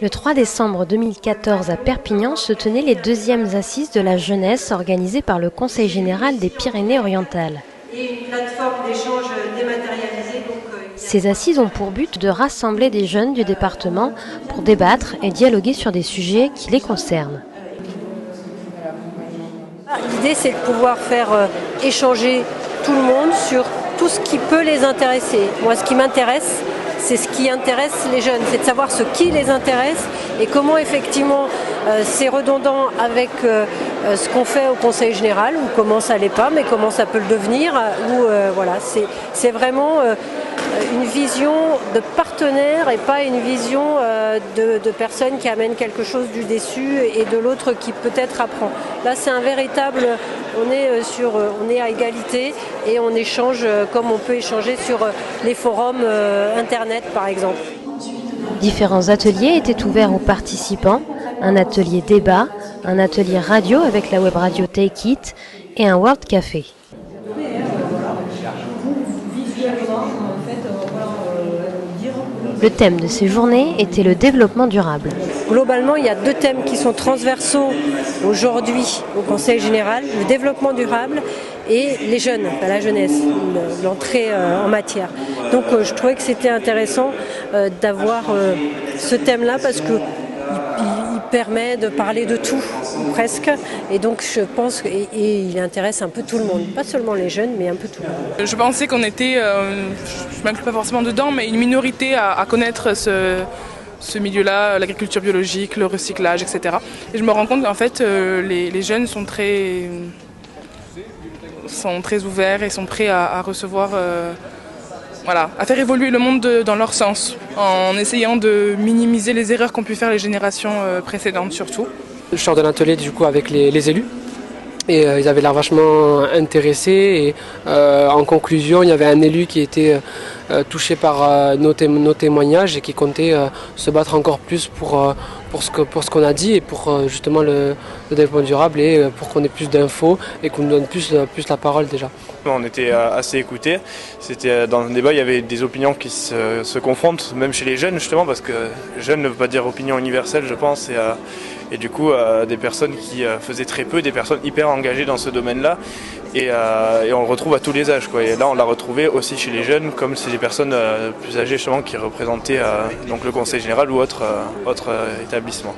Le 3 décembre 2014 à Perpignan se tenaient les deuxièmes assises de la jeunesse organisées par le Conseil général des Pyrénées-Orientales. Et une plateforme d'échange dématérialisée. Ces assises ont pour but de rassembler des jeunes du département pour débattre et dialoguer sur des sujets qui les concernent. L'idée, c'est de pouvoir faire échanger tout le monde sur tout ce qui peut les intéresser. Moi, ce qui m'intéresse, c'est ce qui intéresse les jeunes, c'est de savoir ce qui les intéresse et comment effectivement c'est redondant avec ce qu'on fait au Conseil général, ou comment ça l'est pas, mais comment ça peut le devenir. Voilà, c'est vraiment une vision de partenaire et pas une vision de personne qui amène quelque chose du déçu et de l'autre qui peut-être apprend. Là, c'est un véritable, on est à égalité et on échange comme on peut échanger sur les forums internet par exemple. Différents ateliers étaient ouverts aux participants, un atelier débat, un atelier radio avec la web radio Take It et un World Café. Le thème de ces journées était le développement durable. Globalement, il y a deux thèmes qui sont transversaux aujourd'hui au Conseil général, le développement durable et les jeunes, la jeunesse, l'entrée en matière. Donc je trouvais que c'était intéressant d'avoir ce thème-là parce que il permet de parler de tout, presque. Et donc je pense qu'il intéresse un peu tout le monde. Pas seulement les jeunes, mais un peu tout le monde. Je pensais qu'on était, je ne m'inclus pas forcément dedans, mais une minorité à connaître ce milieu-là, l'agriculture biologique, le recyclage, etc. Et je me rends compte qu'en fait, les jeunes sont très ouverts et sont prêts à recevoir... Voilà, à faire évoluer le monde dans leur sens, en essayant de minimiser les erreurs qu'ont pu faire les générations précédentes surtout. Je sors de l'atelier du coup avec les élus et ils avaient l'air vachement intéressés et en conclusion il y avait un élu qui était touché par nos témoignages et qui comptait se battre encore plus pour ce qu'on a dit et pour justement le développement durable et pour qu'on ait plus d'infos et qu'on nous donne plus la parole déjà. On était assez écoutés. C'était dans le débat, il y avait des opinions qui se confrontent, même chez les jeunes justement, parce que jeune ne veut pas dire opinion universelle, je pense, et du coup des personnes qui faisaient très peu, des personnes hyper engagées dans ce domaine-là, et on le retrouve à tous les âges, quoi. Et là, on l'a retrouvé aussi chez les jeunes, comme c'est des personnes plus âgées justement qui représentaient donc le Conseil général ou autre établissement.